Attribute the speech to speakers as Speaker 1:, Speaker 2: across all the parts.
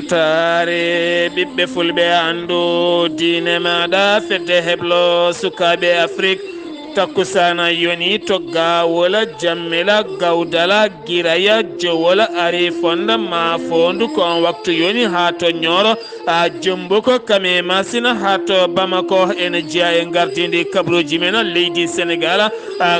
Speaker 1: weltare ɓiɓɓe fulɓe andu diine maɗa fedde heblo sukaɓe afrique takkusana yoni togga wola jammela gawdala giraya jowola ari fonda ma fondu ko on waktu yoni ha to ñoro a jombuko kame masina ha to bamako ene jeeya e gardidi kabruji men leydi sénégal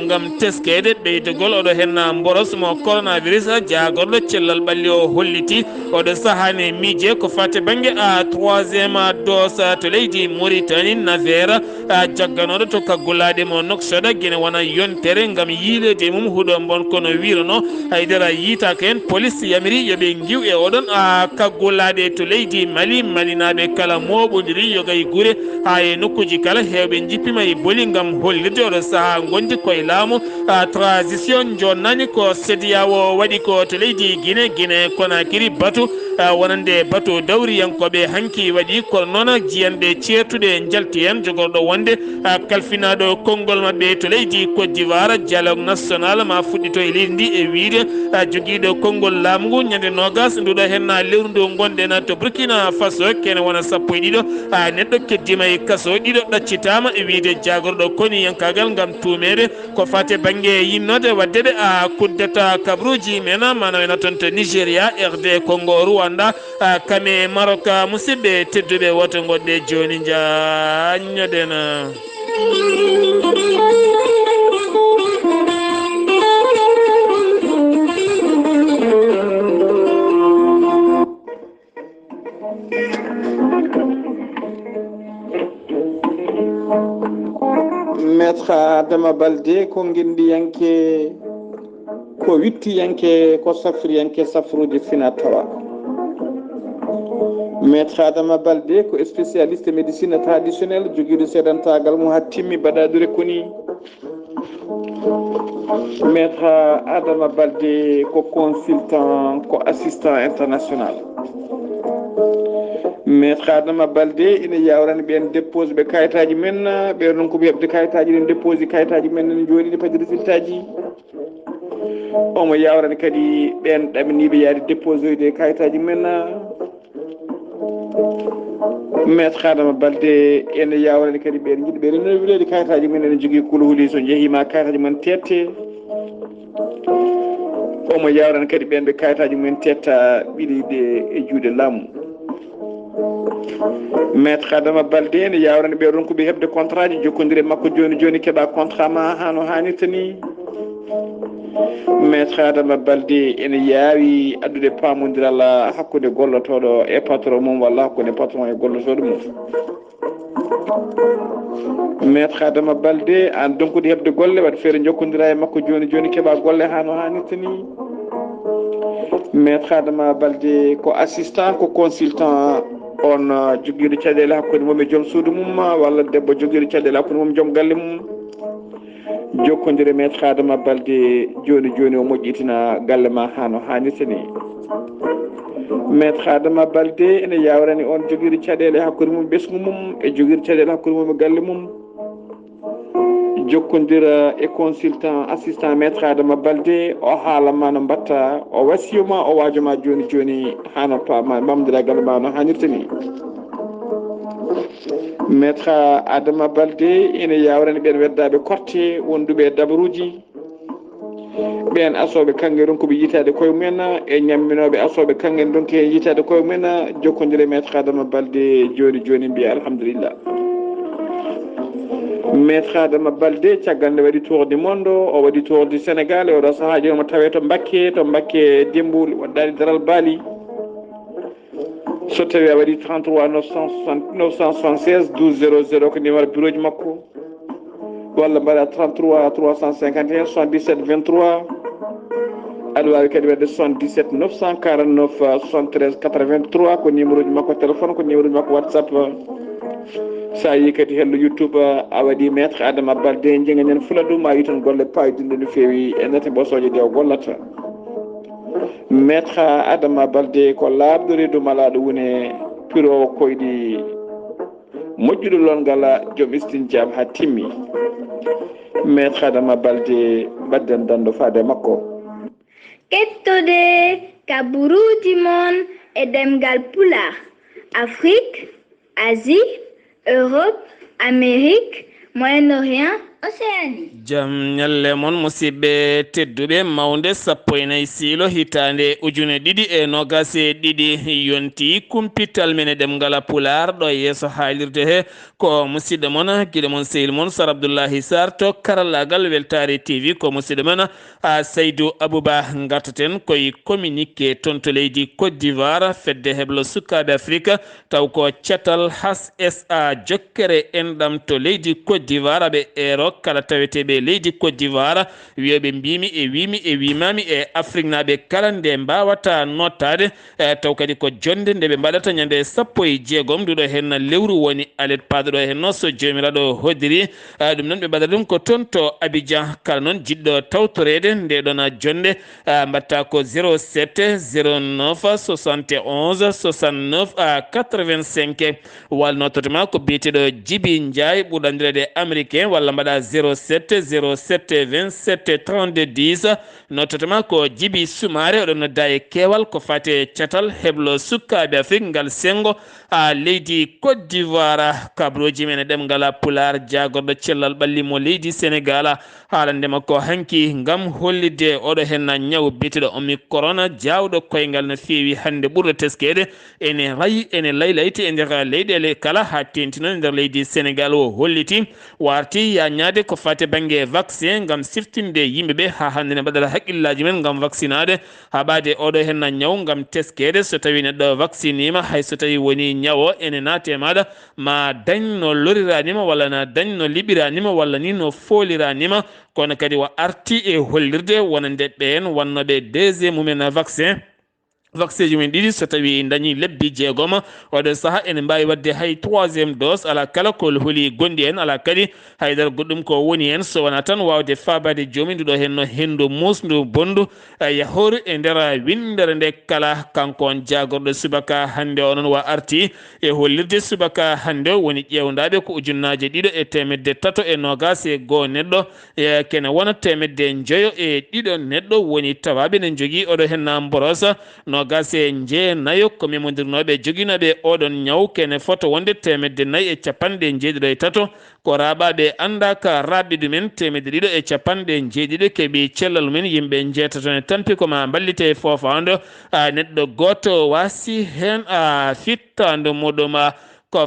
Speaker 1: gam teskede ɓeydogol oɗo henna boros mo coronavirus jagorɗo cellal ɓalli o holliti oɗo sahani miije ko fate banggue a 3e dose to leydi mauritanie navére jagganoɗo to kaggulaɗe mo noksoɗa guine wona yontere gam yiilede mum huuɗo bon kono wirono haydara yiitaka hen police yamiri yooɓe giw e oɗon kaggulaɗe to leydi mali malinaɓe kala moɓodiri yogay guure ha e nokkuji kala hewɓe jippima e booli gam hollirde oɗo saaha gondi koye laamu transition jonnani ko sédiyawo waɗi ko to leydi guine konakiri batu wonande batu dawriyankoɓe hanki waɗi kono noon jiyanɓe ceertuɗe jalti hen jogorɗo wonde kalfinaɗo konngol mabɓe to leydi côte d'ivoire dialogue national ma fuɗɗito e leydi ndi e wiide joguiɗo konngol laamu ngu ñande nogas nduɗo henna lewru ndu gonɗen to burkina faso kene wona sappo e ɗiɗo neɗɗo keddima e kaso ɗiɗo ɗaccitama e wiide jagorɗo koni yankagal gam tumede ko fate banggue yinnode waddede kuddata kabruji men mana wena toon to nigéria rd congo rwanda kame maroc musidɓe tedduɓe woto goɗɗe joni jañoɗena
Speaker 2: maître Adama Baldé ko guindiyanke ko wittiyanke ko safriyanke safrude fina tawa maître Adama Baldé ko spécialiste médecine traditionnelle joguiɗo seedantagal mum ha timmi baɗadure koni maître Adama Baldé ko consultant ko assistant international maître Adama Baldé ina yawrani ɓen dépose ɓe kayitaji men ɓe noon koɓe heɓde kayitaji ɗen dépose kayitaji men ne jooɗi ne padi résultat ji omo yawrani kadi ɓen ɗaminiɓe yaade dépose oyde kayitaji men maître Adama Baldé ene yawrani kadi ɓen jiɗi ɓe renouvelede kayitaji men ene jogui kuluhuli so jeehima kayitaji men tette omo yawrani kadi ɓen ɓe kayitaji men tetta ɓiɗide e juuɗe laamu maître Adama Baldé ene yawrani ɓe ɗon koɓe heɓde contrat ji jokkodire makko joni joni keeɓa contrat ma hano hannirta ni maître Adama Baldé ene yaawi addude pamodiral hakkude gollotoɗo e patron mum walla hakkude patron e gollotoɗo mum maître Adama Baldé an donkude heɓde golle waɗa feere jokkodira e makko joni joni keeɓa golle hano hannirta ni maître Adama Baldé ko assistant ko consultant on joguiɗo caɗele hakkude mum e joom suudu mum walla debbo joguiɗo caɗele hakkude mum joom galle mum jokkodire maître Adama Baldé joni joni o moƴƴitina galle ma hano hannirta ni maître Adama Baldé ene yawrani on joguiɗo caɗele hakkude mum ɓesgu mum e joguiɗo caɗele hakkude mum e galle mum jokkodira e consultant assistant maître Adama Baldé o haalama no mbatta o wasiyoma o wajoma joni joni hano mamdira galle ma no hannirta ni maître Adama Baldé ene yawrani ɓen weddaɓe korte wonduɓe dabaruji ɓen asoɓe kanŋe ɗon koɓe yitade koye mumen e ñamminoɓe asoɓe kanŋe ɗon ke yitade koye mumen jokkodire maître Adama Baldé joni joni mbiya alhamdulillah maître Adama Baldé caggal nde waɗi tour du monde o waɗi tour du Sénégal e oɗo saahaji omo tawe to Mbacké Demboul waɗɗani daral Bali so tawi a waɗi 33 976 12 00 ko numéro bureau ji makko walla mbaɗa 33 351 77 23 aɗa wawi kadi wadde 77 949 73 83 ko numéro ji makko téléphone ko numéro ji makko WhatsApp sa yi kadi hello YouTube a waɗi maître Adama Baldé jeeganen fula ɗum a yi tan golle payidinde no fewi e nete ɓosoje ɗe o gollata maître Adama Baldé ko laaɓɗo reedu malaɗo woni piro koyɗi moƴƴuɗo longal joom istin jaam ha timmi maître Adama Baldé mbadden dando faade makko
Speaker 3: kettude kaburuji mon e demgal pulaar Afrique, Asie, Europe, Amérique, Moyen-Orient, Océanie.
Speaker 1: jam nyalle mon musidɓe tedduɓe mawde sappo e nayyi siilo hitande ujune ɗiɗi e nogase ɗiɗi yonti kumpital men e ɗemgal pular ɗo yeeso haalirde he ko musidɗo mon guiɗo mon sehil mon Sar Abdoullahi Sarr to karallagal Weltare TV ko musidɗo mon Seydou Abouba gartaten koye communiqué toon to leydi Côte d'Ivoire fedde heblo sukaɓe Afrique taw ko cetal has SA jokkere enɗam to leydi Côte d'Ivoire ɓe ero kala taweteɓe leydi Côte d'Ivoire wiyoɓe mbimi e wimami e Afrique naɓe kala nde mbawata nottade taw kadi ko jonde nde ɓe mbaɗata ñande 16 nduɗo hen lewru woni alet paɗoɗo hen no so jomiraɗo hodiri ɗum noon ɓe mbaɗa ɗum ko toon to Abidjan kala noon jiɗɗo tawtorede nde ɗon jonde mbatta ko 07 09 71 69 85 walnototoma ko biyeteɗo Djibi Ndiaye ɓurɗo andirede américain walla mbaɗa 07 07 27 32 10 notatama ko Djibi Soumaré oɗon nodda e keewal ko fate catal heblo sukaɓe Afrique ngal sengo leydi Côte d'Ivoire kabroji men e ɗemgal pular jagorɗo cellal ɓallimo leydi Sénégal haalandema ko hanki ngam hollide oɗo hen ñaw biteɗo Omicron jawɗo koyngal no feewi hande ɓurɗo teskede ene laylayti e nder leyɗele kala ha tentino e nder leydi Sénégal o holliti warti yañade ko fate banggue vaccin ngam siftinde yimɓeɓe ha hande ne mbaɗata haqqillaji men ngam vaccinade haɓade oɗo hen ñaw ngam teskede so tawi neɗɗo vaccinima hay so tawi woni ñawo ene naate maɗa ma dañ no loriranima walla na dañ no liɓiranima walla ni no foliranima kono kadi wa arti e hollirde wonande ɓen wannoɓe deuxiéme mumen vaccin ji men ɗiɗi so tawi dañi lebbi 6 oɗo saaha ene mbawi wadde hay 3e dose ala kala ko hooli gonɗi en ala kadi haydara goɗɗum ko woni hen so wona tan wawde fabade jomum nduɗo hen no hendu musdu bondu yahoru e nder windere nde kala kanko on jagorɗo subaka hande onon wa arti e hollirde subaka hande woni ƴewdaɓe ko ujunnaje 2.320 neɗɗo kene wona 1.5 neɗɗo woni tawaɓe ne jogui oɗo hen mborosa gase jeenayo ko memodirnoɓe joguinoɓe oɗon ñaw kene foto wonde 453 ko raɓaɓe andaka raɓɓe ɗumen 250 keeɓi cellal men yimɓe jeetato ne tampi koma ballite fofando neɗɗo goto wasi hen fittande muɗum ko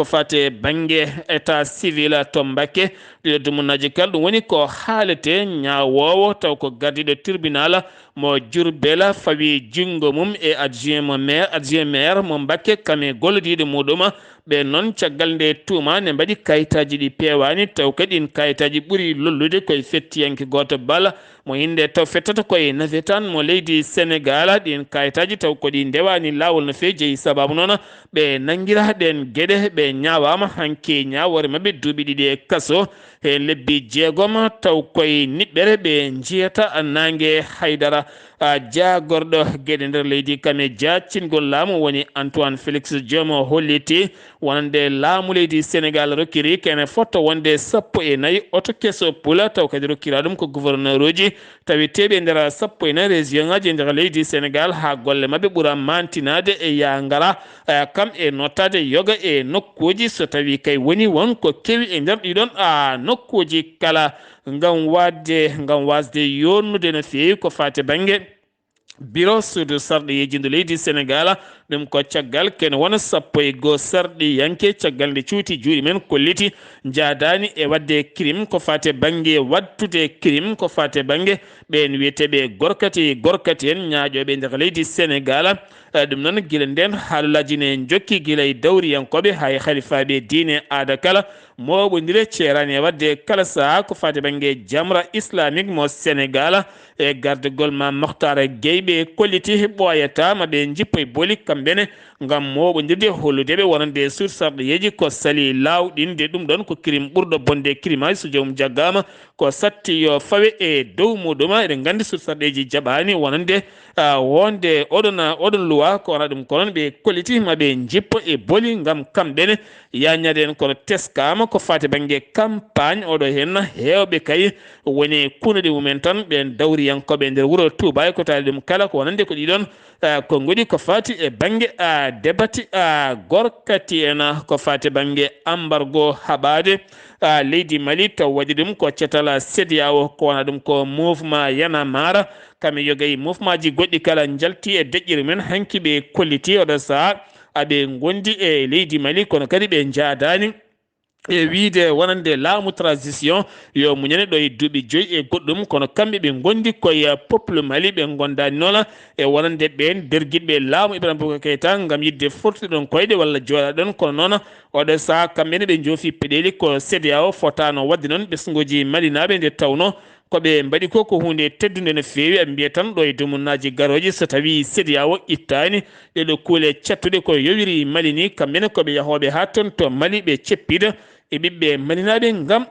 Speaker 1: fate banggue état civil to Mbacké ɗiɗo dumunaji kala ɗum woni ko haalete ñawowo taw ko gardiɗo tribunal mo Diourbel fawi jungo mum e adjoint maire mo Mbacké kame gollodiɗo muɗum ɓe noon caggal nde tuuma ne mbaɗi kayitaji ɗi pewani taw kadi in kayitaji ɓuuri lollude koye fettiyanke goto balla mo inde taw fettata koye navetan mo leydi Sénégal ɗin kayitaji taw koɗi ndewani lawol no fewi jeeyi sababu noon ɓe nanguira ɗen gueɗe ɓe ñawama hanki ñawore mabɓe duuɓi 2 e kaso e lebbi 6 taw koye niɓɓere ɓe jiyata nangue haydara jagorɗo gueɗe nder leydi kame jaccingol laamu woni Antoine Félix Diome holliti wonande laamu leydi Sénégal rokkiri kene fotto wonde 14 oto kesso pula taw kadi rokkira ɗum ko gouverneur uji tawiteɓe nder 14 région ngaji nder leydi Sénégal ha golle mabɓe ɓuura mantinade e ya ngara kam e nottade yoga e nokkuji so tawi kay woni won ko kewi e nder ɗiɗon nokkuji kala ngam wasde yonnude no fewi ko fate banggue bureau suudu sarɗi yejindu leydi Sénégal ɗum ko caggal ken wona 11 sarɗi yanke caggal nde cuuti juuɗe men kolliti jadani e wadde crime ko fate banggue wattude crime ko fate banggue ɓen wiyeteɓe gorkati en ñaaƴoɓe nder leydi Sénégal ɗum noon guila nden haalullaji ne jokki guila e dawriyankoɓe hay halifaɓe diine aada kala moɓodire ceerani e wadde kala saaha ko fate banggue jamra islamique mo Sénégal e gardegol ma Mokhtar Gueye ɓe kolliti ɓoyata maɓe jippo e booli kamɓene ngam moɓodirde holludeɓe wonande sur sarɗiyeji ko sali lawɗinde ɗum ɗon ko crime ɓurɗo bonde crime aji so joomum jaggama ko satti yo fawe e dow muɗum eɗen gandi sur sarɗeji jaɓani wonande wonde oɗon luwa ko wona ɗum ko noon ɓe kolliti maɓe jippo e booli ngam kamɓene yañaden kono teskama ko fati bange campagne oɗo hen hewɓe kay woni kunude mumen tan ɓen dawri yankoɓe nder wuuro Touba ko tali ɗum kala ko wonande ko ɗiɗon ko goɗi ko fati e bange debati gorkati en ko fati bange embargo haɓade leydi Mali taw waɗi ɗum ko cetal CEDEAO ko wona ɗum ko mouvement yana mara kami yogay mouvement ji goɗɗi kala jalti e deƴƴiri men hanki ɓe kolliti oɗo saaha aɓe gondi e leydi Mali kono kadi ɓe jaadani e wiide wonande laamu transition yo muñane ɗo e duuɓi 5 e goɗɗum kono kamɓe ɓe gondi koye peuple Mali ɓe gondani noon e wonande ɓen derguiɗɓe laamu Ibrahima Boubacar Keïta gam yidde fortuɗon koyɗe walla jooɗaɗon kono noon oɗo saaha kamɓene ɓe joofi peɗeli ko CEDEAO fotano wadde noon ɓesguji malinaɓe nde tawno koɓe mbaɗi ko hunde teddude no feewi ɓe mbiya tan ɗo e dumunnaji garoji so tawi CEDEAO ittani ɗeɗo kuule cattuɗe ko yowiri Mali ni kamɓene koɓe yahoɓe ha toon to Mali ɓe ceppida e ɓiɓɓe malinaɓe gam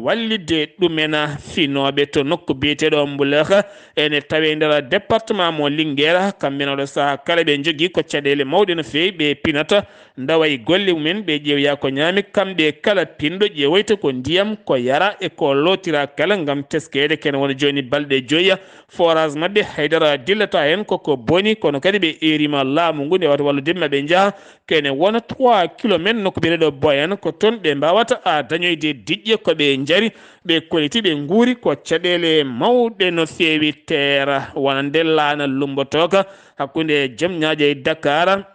Speaker 1: wallide ɗumena finoɓe to nokku biyeteɗo Mbulaka ene tawe nder département mo Linguére kamɓene oɗo saaha kala ɓe jogui ko caɗele mawɗe no fewi ɓe pinata dawa e golle mumen ɓe ƴewya ko ñaami kamɓe kala pinɗo ƴewoyta ko ndiyam ko yara e ko lotira kala gam teskede kene wona joni balɗe 5 forage mabɓe haydara dillata hen koko boni kono kadi ɓe erima laamu ngu nde wata wallude maɓe jaaha kene wona 3 kilométre nokku biyeteɗo Boyen ko toon ɓe mbawata dañoyde diƴƴe koɓe jari ɓe koliti ɓe guuri ko caɗele mawɗe no fewi teera wonande laana lumbotoka hakkude Diamniadio e Dakar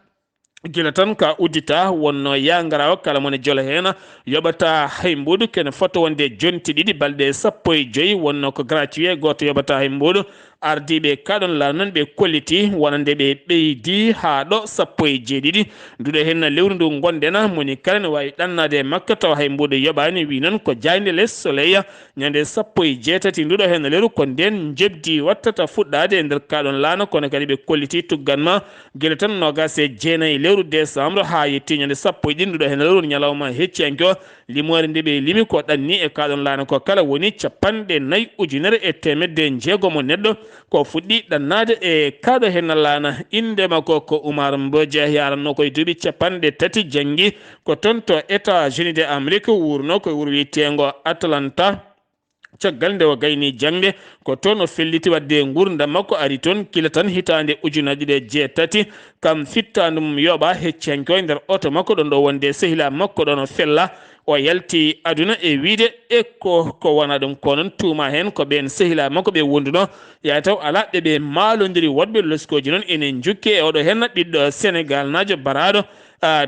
Speaker 1: gila tan ka uddita wonno yangarawa kala mone jolo hen yoɓata hay mbuɗu kene foto wonde jonti ɗiɗi balɗe 15 wonno ko gratuit goto yoɓata hay mbuɗu ardiɓe kaɗon la noon ɓe kolliti wonande ɓe ɓeydi ha ɗo 17 nduɗo hen lewru ndu gonɗen moni kala ne wawi ɗannade makka taw hay mbuɗo yoɓani wi noon ko jayde less soleil ñande 16 nduɗo hen lewru ko nden jebdi wattata fuɗɗade e nder kaɗon lana kono kadi ɓe kolliti tugganma guila tan 29 lewru décembre ha yetti ñande 11 nduɗo hen lewru ñalawma hecciyanke o limore nde ɓe limi ko ɗanni e kaɗon lana ko kala woni 4,900 neɗɗo ko fuɗɗi ɗannade e kaɗo hen lana indema ko Oumar Mbodj yaranno koye duuɓi 30 janggi ko toon to États-Unis de Amérique wurno koye wuuro wiyetengo Atlanta caggal nde o gayni jangde ko toon o felliti wadde gurdam makko ari toon kila tan hitande ujunaji ɗe 8 kam fittandum yoɓa heccanke o nder oto makko ɗon ɗo wonde sehila makko ɗon o fella o yalti aduna e wiide ko wona ɗum ko noon tuuma hen ko ɓen sehila makko ɓe wonduno ya taw ala ɓe maalodiri woɗɓe loskoji noon enen jukki e oɗo hen ɓiɗɗo Sénégal najo baraɗo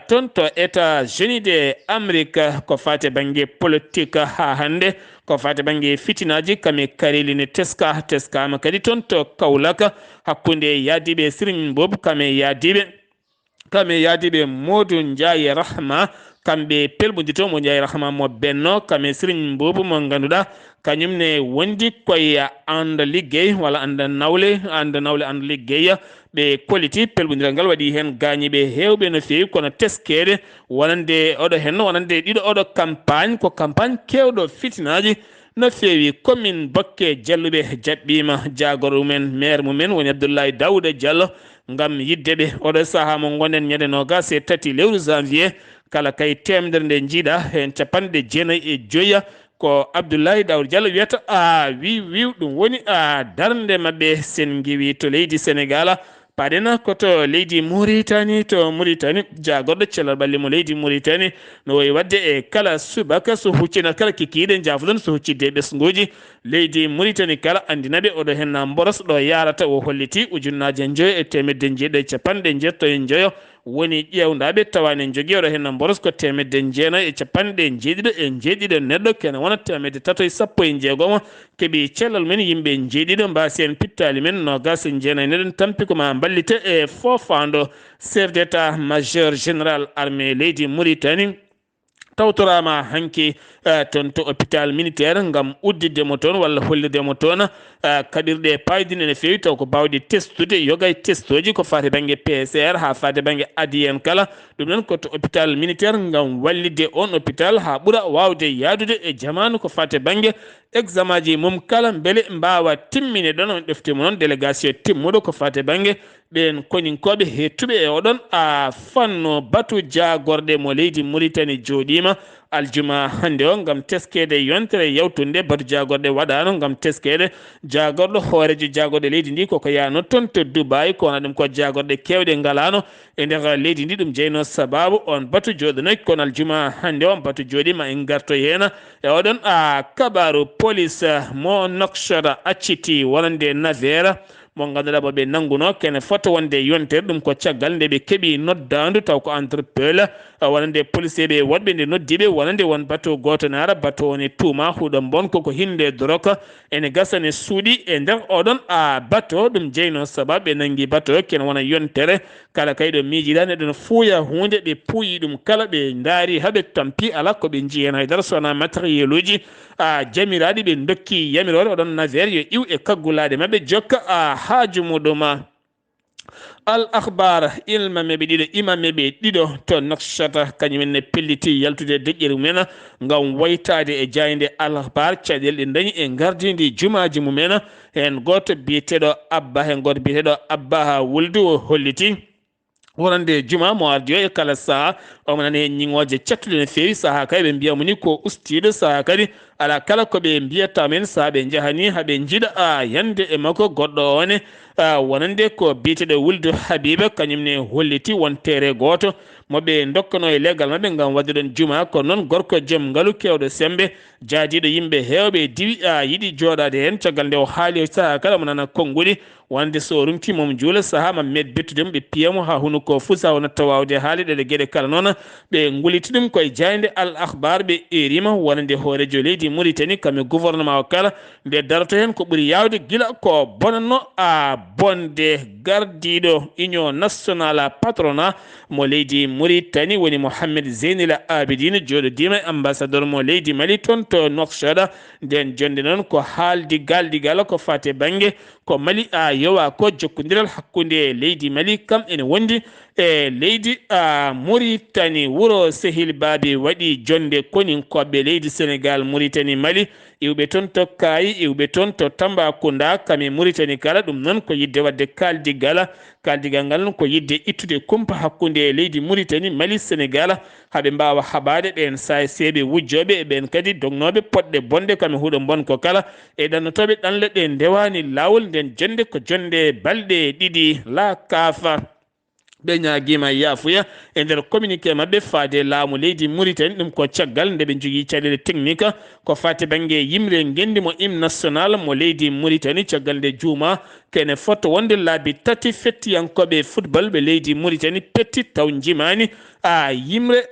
Speaker 1: toon to États-Unis de Amérique ko fate banggue politique ha hande ko fate banggue fitinaji kami kareline teskama kadi toon to Kaolack hakkude yadiɓe Serigne Bob kame yadiɓe Modou Ndiaye Rahma kamɓe pelbodito mo Ndiaye Rahma mo benno kame Serigne Bobo mo ganduɗa kañumne wondi koye anda liggey walla anda nawle anda liggey ɓe koliti pelbodiral ngal waɗi hen gañiɓe hewɓe no fewi kono teskede wonande oɗo hen wonande ɗiɗo oɗo campagne ko campagne kewɗo fitinaji no fewi commune Bokke Jalluɓe jaɓɓima jagoro mumen maire mumen woni Abdoulaye Daouda Diallo gam yiddeɓe oɗo saaha mo gonen ñande 23 lewru janvier kala kay temedere nde jiiɗa hen 95 ko Abdoulaye Daouda Diallo wiyata wiw ɗum woni darde mabɓe sen giwi to leydi Sénégal paɗena koto leydi Mauritanie jagorɗo cellal ɓalli mo leydi Mauritanie no wayi wadde e kala subaka so huccina kala kikiɗe jafodon so huccidde ɓesguji leydi Mauritanie kala andinaɓe oɗo hen boros ɗo yarata o holliti ujunnaje 5 e temedde 9 woni ƴewdaɓe tawane jogui oɗo hen boros ko temedde 9 e 97 neɗɗo kene wona temedde 316 keeɓi cellal men yimɓe jeeɗiɗo mbasi en pittali men 29 neɗen tampi koma ballite e fofando chef d' état majeur général armée leydi Mauritanie tawtorama hanki toon to hôpital militaire gam uddidemo toon walla hollidemo toon kaɓirɗe paydine no fewi taw ko bawɗi testude yogay testoji ko fate banggue PCR ha fate banggue ADN kala ɗum noon koto hôpital militaire gam wallide on hôpital ha ɓuura wawde yadude e jamanu ko fate banggue examen ji mum kala beele mbawa timmine ɗon on ɗeftimo noon délégation timmuɗo ko fate banggue ɓen koninkoɓe hettuɓe e oɗon fanno batu jagorɗe mo leydi Mauritanie joɗima aljuma hande o ngam teskede yontere yawtunde batu jagorde waɗano ngam teskede jagorɗo hoorejo jagorde leydi ndi koko yano toon to Dubai kono ɗum ko jagorde kewɗe ngalano e nder leydi ndi ɗum jeyno sababu on batu joɗanoy kono aljuma hande on batu joɗima en garto hena e oɗon kabaru police mo Nouakchott acciti wonande navire mo ganduɗa ɓe nanguno kene foto wonde yontere ɗum ko caggal nde ɓe keeɓi noddandu taw ko entrepelle wonande policier ɓe woɗɓe nde noddiɓe wonande won bateau goto nara bateau woni tuuma huuɗo bon koko hinde drogue ene gasane suuɗi e nder oɗon bateau ɗum jeyno sababu ɓe nangi bateau kene wona yontere kala kayɗo miijiɗa neɗɗo fuuya hunde ɓe puuyi ɗum kala ɓe daari haaɓe tampi ala koɓe jii hen haydara sowona matériel uji jamiraɗi ɓe dokki yamirore oɗon navire yo iw e kaggulade mabɓe jokka haaju muɗum al akhbar ilmameɓe ɗiɗo imameɓe ɗiɗo to Nouakchott kañumenne pelliti yaltude deƴƴere mumen ngam waytade e jayde al akhbar caɗele ɗe dañi e gardidi jumaji mumen hen goto biyeteɗo abba hen goto biyeteɗo abba wuldu o holliti wonande juma mo ardi o e kala saaha omo nani hen ñiŋoje cattuɗe no fewi saaha kadi ɓe mbiyamo ni ko ustiɗo saaha kadi ala kala koɓe mbiyata men saaha ɓe jahani haaɓe jiiɗa yande e makko goɗɗo one wonande ko biyeteɗo wuldu habiba kañumne holliti won tere goto moɓe dokkano e leggal mabɓe gam wadde ɗon juma kono noon gorko joom ngaalu kewɗo sembe jaadiɗo yimɓe hewɓe diwi yiiɗi joɗade hen caggal nde o haali saaha kala mo nana konnguli wonde so rumti mom juula saaha ma med bettudemo ɓe piyamo ha hunuko fuu sa wonatta wawde haali ɗeɗe gueɗe kala noon ɓe gulliti ɗum koye jayde al akhbar ɓe erima wonande hoorejo leydi Mauritanie kame gouvernement o kala nde daroto hen ko ɓuuri yawde gila ko bonanno bonde gardiɗo union national patronat mo leydi Mauritanie woni Mohamed Zeynil Abidine joɗodima e ambassadeur mo leydi Mali toon to Nouakchott nden jonde noon ko haaldigal ko fate banggue ko Mali yowa ko jokkodiral hakkude leydi Mali kam ene wondi e leydi Mauritanie wuro Sehil Babi waɗi jonde koni koɓɓe leydi Sénégal Mauritanie Mali iwɓe toon to Kayi iwɓe toon to Tambacounda kame Mauritanie kala ɗum noon ko yidde wadde kaldigal ngal noon ko yidde ittude kumpa hakkude leydi Mauritanie Mali Sénégal haaɓe mbawa haɓade ɓen sa seeɓe wujjoɓe e ɓen kadi dognoɓe poɗɗe bonde kame huuɗo bon ko kala e ɗannotoɓe ɗanle ɗe ndewani lawol nden jonde ko jonde balɗe ɗiɗi la kafa ɓe ñaguima yafuya e nder communiqué mabɓe faade laamu leydi Mauritanie ɗum ko caggal nde ɓe jogui caɗele technique ko fate banggue yimre gendimo hymne national mo leydi Mauritanie caggal nde juuma kene foto wonde laabi tati fettiyankoɓe football ɓe leydi Mauritanie petti taw jimani yimre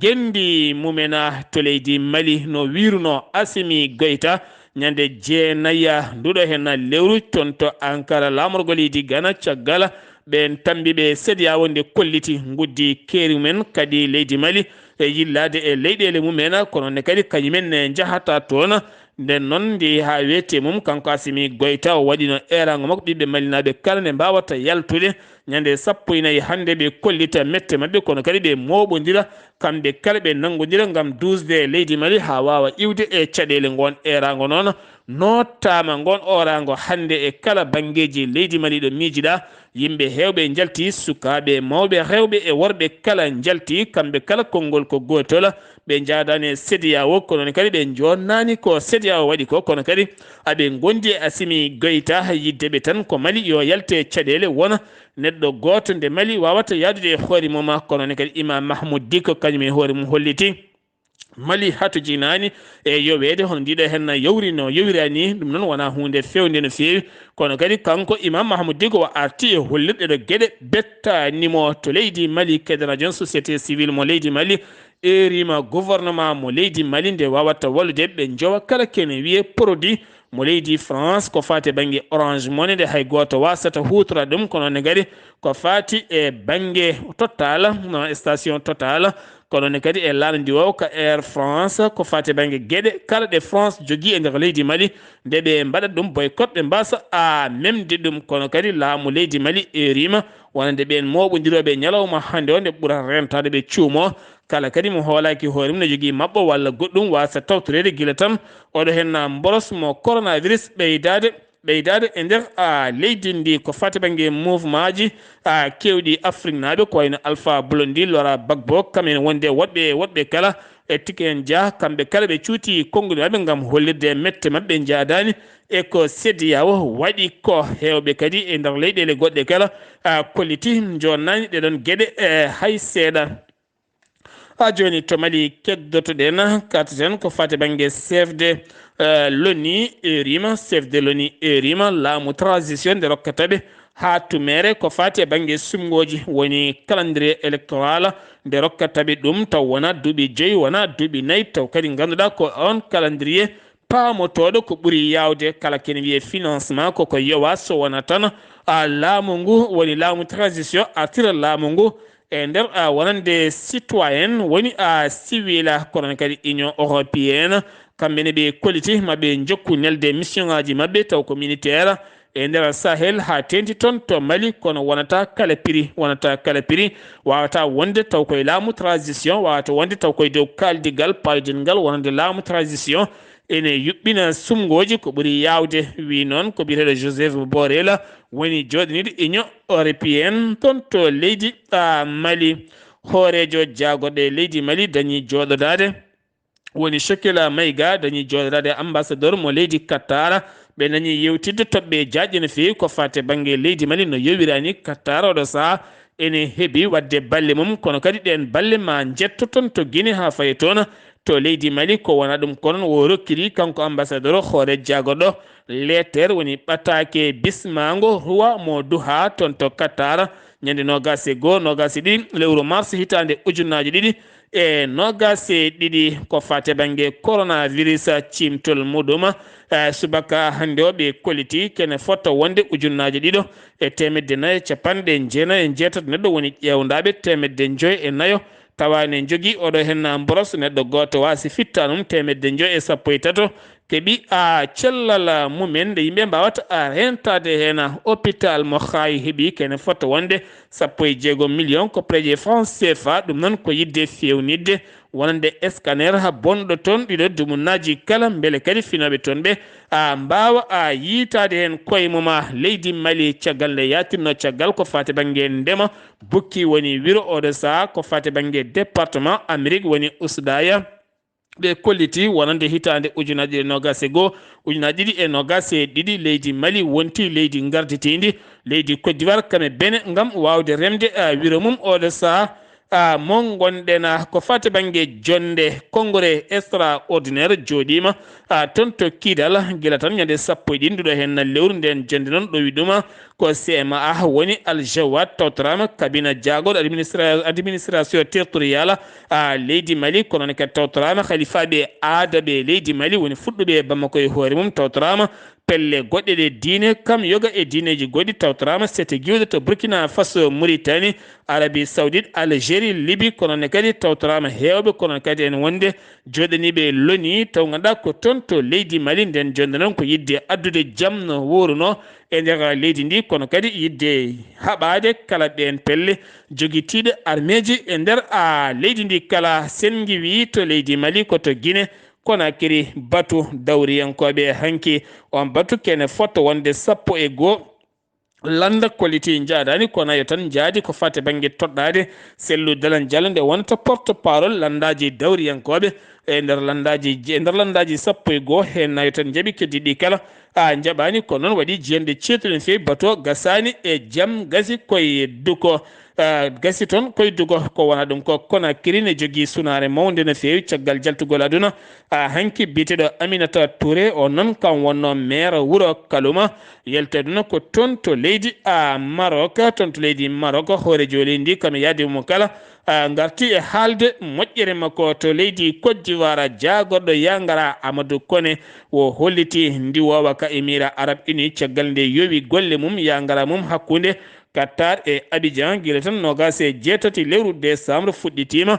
Speaker 1: gendi mumena to leydi Mali no wiruno Assimi Goïta ñande jeenaya nduɗo hen lewru toon to Ankara lamorgo leydi Ghana caggal ɓen tambiɓe sédia wonde kolliti guddi keeri mumen kadi leydi Mali e yillade e leyɗele mumen kono ne kadi kañumen ne jahata toon nden noon ndi ha wete mum kanko Assimi Goïta o waɗino erago makko ɓiɓɓe malinaɓe kala ne mbawata yaltude ñande 14 hande ɓe kollita mette mabɓe kono kadi ɓe moɓodira kamɓe kala ɓe nangodira gam dusde leydi Mali ha wawa iwde e caɗele gon erago noon notama gon orago hande e kala banggueji leydi Mali ɗo miijiɗa yimɓe hewɓe jalti sukaɓe mawɓe rewɓe e worɓe kala jalti kamɓe kala konngol ko gotol ɓe jadani sédia o kono kadi ɓe jonnani ko sédia o waɗi ko kono kadi aɓe gondi e Assimi Goïta yiddeɓe tan ko Mali yo yalte caɗele wona neɗɗo goto nde Mali wawata yadude e hoore mum kono kadi Imam Mahmoud Dicko kañum e hoore mum holliti Mali hatuji nani e yowede hono ndiɗo hen yowri no yowirani ɗum noon wona hunde fewde no fewi kono kadi kanko Imam Mahmoud Dicko o arti e hollirɗe ɗo gueɗe bettanimo to leydi Mali Kédanajon société civile mo leydi Mali erima gouvernement mo leydi Mali nde wawata wallude ɓe jowa kala kene wiye produit mo leydi France ko fati banggue Orange Money nde hay goto wasata hutora ɗum kono ne kadi ko fati e banggue Total no station Total kono ne kadi e laaldi o ko Air France ko fati banggue gueɗe kala ɗe France jogui e nder leydi Mali nde ɓe mbaɗat ɗum boycott ɓe mbasa memde ɗum kono kadi laamu leydi Mali erima wonande ɓen moɓodiroɓe ñalawma hande o nde ɓuurata rentade ɓe cuumo kala kadi mo hoolaki hoore mum ne jogui mabɓo walla goɗɗum wasa tawtorede guila tan oɗo hen boros mo coronavirus ɓeydade e nder leydi ndi ko fati banggue mouvement ji kewɗi Afrique naaɓe ko wayno Alpha Blondy Laurent Gbagbo kamen wonde woɗɓe kala e tiken ja kambe kala be cuuti konngol maɓe ngam hollirde mette maɓɓe jaadani e ko sediyawo waɗi ko hewɓe kadi e nder leyɗele goɗɗe kala kolliti jonnani ɗeɗon gueɗe hay seeɗa ha joni to mali keddotoɗen kataten ko fate banggue chef de l'ONU erima chef de l'ONU erima laamu transition nde rokkataɓe ha tumere ko fati e banggue sumgoji woni calendrier électoral nde rokkataɓe ɗum taw wona duuɓi 5 wona duuɓi 4 taw kadi ganduɗa ko on calendrier paamotoɗo ko ɓuuri yawde kala kene wiye financement koko yowa so wona tan laamu ngu woni laamu transition artira laamu ngu e nder wonande citoyen woni civil kono kadi union européenne kamɓene ɓe kolliti maɓe jokku nelde mission ngaji maɓɓe taw ko militaire e nder sahel ha tenti toon to mali kono wonata kala prix wawata wonde taw koye laamu transition wawata wonde taw koye dow kaldigal paydingal wonande laamu transition ene yuɓɓina sumgoji ko ɓuuri yawde wi noon ko biyeteɗo Joseph Borrell woni joɗaniɗo union européenne toon to leydi mali hoorejo jaagoɗo leydi mali dañi joɗodade woni Shekila Mayiga dañi joɗodade ambassadeur mo leydi Qatar ɓe dañi yewtidde toɓɓe jaƴƴe no fewi ko fate banggue leydi mali no yowirani Qatar oɗo saaha ene heeɓi wadde balle mum kono kadi ɗen balle ma jetto toon to Guinée ha faye toon to leydi mali ko wona ɗum kono wo rokkiri kanko ambassadeur hoore jaagoɗo lettere woni ɓatake bismago ruwa mo duha toon to Qatar ñande 22 22 lewru mars hitande ujunnaje 2022 ko fate banggue coronavirus cimtol muɗum subaka hande o ɓe kolliti kene fotta wonde ujunnaje 2,494 neɗɗo woni ƴewdaɓe 504 tawani jogui oɗo hen boros neɗɗo goto wasi fitta ɗum 513 keeɓi cellal mumen nde yimɓe mbawata rentade hen hôpital mo hayi heeɓi kene fotta wonde 16 million ko préje France CFA ɗum noon ko yidde fewnidde wonande scanner ha bonɗo toon ɗiɗo dumunaji kala beele kadi finoɓe toon ɓe mbawa yiitade hen koye muma leydi mali caggal nde yatirno caggal ko fate banggue ndema bukki woni wiro oɗo saaha ko fate banggue département Amérique woni usdaya ɓe kolliti wonande hitande ujunaji 21 ujunaji 22 leydi mali wonti leydi garditidi leydi Côte d'Ivoire kame bene gam wawde remde wiro mum oɗo saaha mon gonɗen ko fate banggue jonde congrès extraordinaire joɗima toon to Kidal guila tan ñande 10 nduɗo hen lewru nden jonde noon ɗo wi ɗuma ko CMA woni Al-Jawad tawtorama kabina jaagoɗo administration territorial leydi mali kono ne kadi tawtorama halifaɓe aada ɓe leydi mali woni fuɗɗuɓe Bamako e hoore mum tawtorama pelle goɗɗe ɗe diine kam yoga e diineji goɗɗi tawtorama sete giwde to Burkina Faso Mauritanie Arabie Saoudite Algérie Libye kono ne kadi tawtorama hewɓe kono kadi en wonde joɗaniɓe loni taw ganduɗa ko toon to leydi mali nden jonde noon ko yidde addude jaam no wuruno e nder leydi ndi kono kadi yidde haɓade kala ɓen pelle joguitiɗe armeji e nder leydi ndi kala sen giwi to leydi mali ko to Guinée Conakry batu dawriyankoɓe hanki on batu kene fotta wonde 11 landa kolliti jaadani kono ayo tan jaadi ko fate banggue toɗɗade sellu dalan diallo nde wonta porte parole landaji dawriyankoɓe e nder landaji 11 hen ayo tan jaaɓi keddiɗi kala jaɓani ko noon waɗi jiyande ceetuɗen fewi bato gasani e jaam gasi koye duko gasi toon koye dugo ko wona ɗum ko Conakry ne jogui sunare mawde no fewi caggal jaltugol aduna hanki biteɗo Aminata Touré o noon kam wonno maire wuuro Kaluma yeltaduna ko toon to leydi Maroc toon to leydi Maroc hoore joli ndi kam yaade mo kala garti e haalde moƴƴere makko to leydi Côte d'Ivoire jagorɗo yangara Amadou Kone wo holliti ndi wowa ka émirat arabe uni caggal nde yowi golle mum yangara mum hakkude Qatar e Abidjan guila tan 27 lewru décembre fuɗɗitima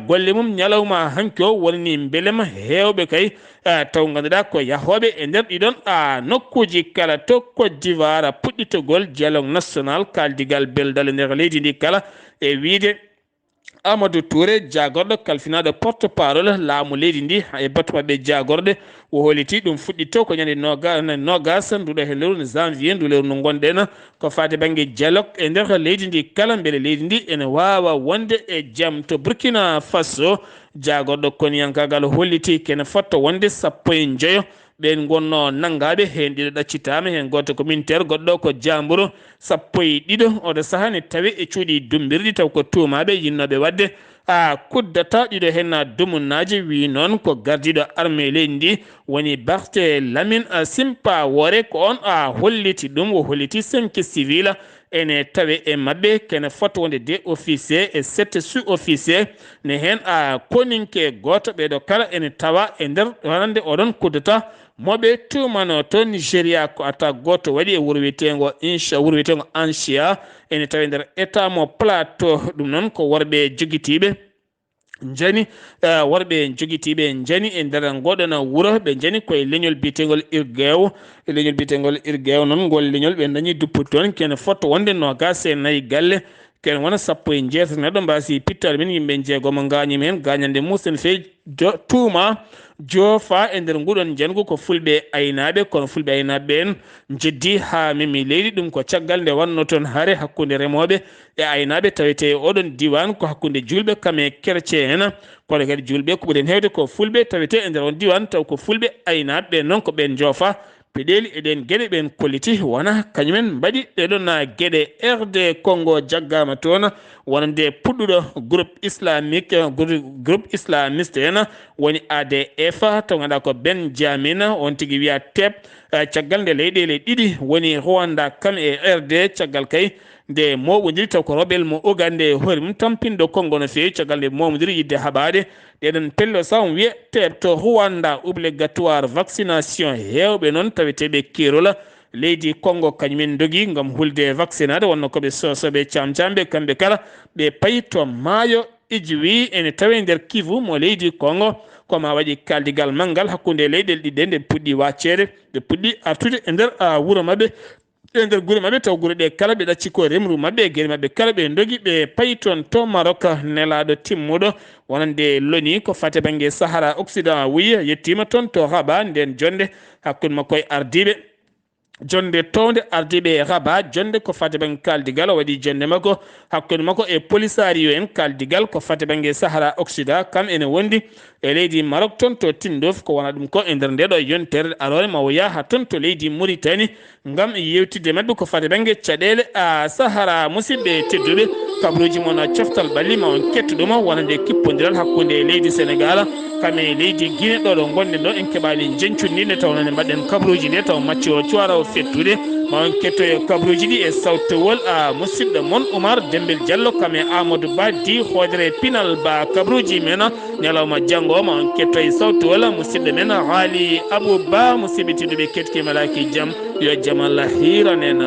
Speaker 1: golle mum ñalawma hanki o woni belema hewɓe kay taw ganduɗa ko yahoɓe e nder ɗiɗon nokkuji kala to Côte d'Ivoire puɗɗitogol dialogue national kaldigal beldal e nder leydi ndi kala e wiide Amadou Touré jagorɗo kalfinaɗo porte parole laamu leydi ndi e battu maɓɓe jagorde o holiti ɗum fuɗɗito ko ñande nogas nduɗo he lewru janvier ndu lewru ndu gonɗen ko fati banggue dialogue e nder leydi ndi kala beele leydi ndi ene wawa wonde e jaam to Burkina Faso jagorɗo koniyankagal holliti kene fotto wonde 15 ɓen gonno nangaɓe hen ɗiɗo ɗaccitama hen goto ko ministére goɗɗo ko Jambouro 12 oɗo saaha ne tawi e cuuɗi dumbirɗi taw ko tuumaɓe yinnoɓe wadde kuddata ɗiɗo hen dumunnaji wi noon ko gardiɗo armée leydi ndi woni Barthélémy Simpawore ko on holliti ɗum o holliti 5 civil ene tawe e mabɓe kene fotto wonde 2 officier et 7 sous officier ne hen koninke goto ɓeɗo kala ene tawa e nder wonande oɗon kuddata moɓe tumano to Nigéria ko attaque goto waɗi e wuuro wiyetengo Anchia ene tawi nder état mo Plateau ɗum noon ko worɓe joguitiɓe jani worɓe joguitiɓe jani e nder goɗon wuuro ɓe jani koye leñol biyetegol Irguew noon ngol leñol ɓe dañi duppude toon kene fotto wonde nogas e 4 galle ken wona 17 neɗɗo mbasi pittade men yimɓe jeegomo gañima hen gañande musen fe tuuma joofa e nder nguɗon jangu ko fulɓe aynaɓe kono fulɓe aynaɓe en jeddi ha memi leydi ɗum ko caggal nde wanno toon haare hakkude remoɓe e aynaɓe tawete oɗon diwan ko hakkude julɓe kame chrétien en kono kadi julɓe ko ɓuuren hewde ko fulɓe tawete e nder on diwan taw ko fulɓe aynaɓe noon ko ɓen joofa peɗeli eɗen gueɗe ɓen kolliti wona kañumen mbaɗi ɗeɗon gueɗe RD Congo jaggama toon wonande puɗɗuɗo groupe islamiste en woni ADF taw ganduɗa ko Benjamin on tigui wiya TEP caggal nde leyɗele ɗiɗi woni Rwanda kam e RD caggal kay nde moɓodiri taw ko rebel mo ogande hoore mum tampinɗo Congo no fewi caggal nde momodiri yidde haɓade ɗeɗen pello sa on wiye TEP to Rwanda obligatoire vaccination hewɓe noon taweteɓe kerola leydi Congo kañumen dogui gam hulde vaccinade wonno koɓe sosoɓe camcamɓe kamɓe kala ɓe payi to maayo Ijwi ene tawe nder Kivu mo leydi Congo koma waɗi kaldigal manggal hakkude leyɗele ɗiɗɗe nde puɗɗi waccede ɓe puɗɗi artude e nder wuuro mabɓe e nder guure mabɓe taw guure ɗe kala ɓe ɗacci ko remru mabɓe e gueɗe mabɓe kala ɓe dogui ɓe payi toon to Maroc nelaɗo timmuɗo wonande loni ko fate banggue Sahara Occident wiya yettima toon to Rabat nden jonde hakkude makko e ardiɓe jonde towde ardiɓe Rabat jonde ko fate banggue kaldigal o waɗi jonde makko hakkude makko e Polisario en kaldigal ko fate banggue Sahara Occident kam ene wondi e leydi Maroc toon to Tindouf ko wona ɗum ko e nder ndeɗo yontere arore mawo yaha toon to leydi Mauritanie ngam yewtidde mabɓe ko fate banggue caɗele Sahara musidɓe tedduɓe kabruji moon coftal ɓalli ma on kettoɗuma wonande kippodiral hakkude leydi Sénégal kam e leydi Guinée ɗo gonɗen ɗo en keɓali jencudnide tawnone mbaɗɗen kabruji ɗe taw macci o cuara o fettude ma on ketto e kabruji ɗi e sawtowol musidɗo moon Oumar Dembel Diallo kam e Amadou Ba di hoodere Pinal Ba kabruji men ñalawma janggo ma on ketto e sawtowol musidɗo men Haali Abou Ba musidɓe tedduɓe ketki malaki jaam yo jaam Allah hiranen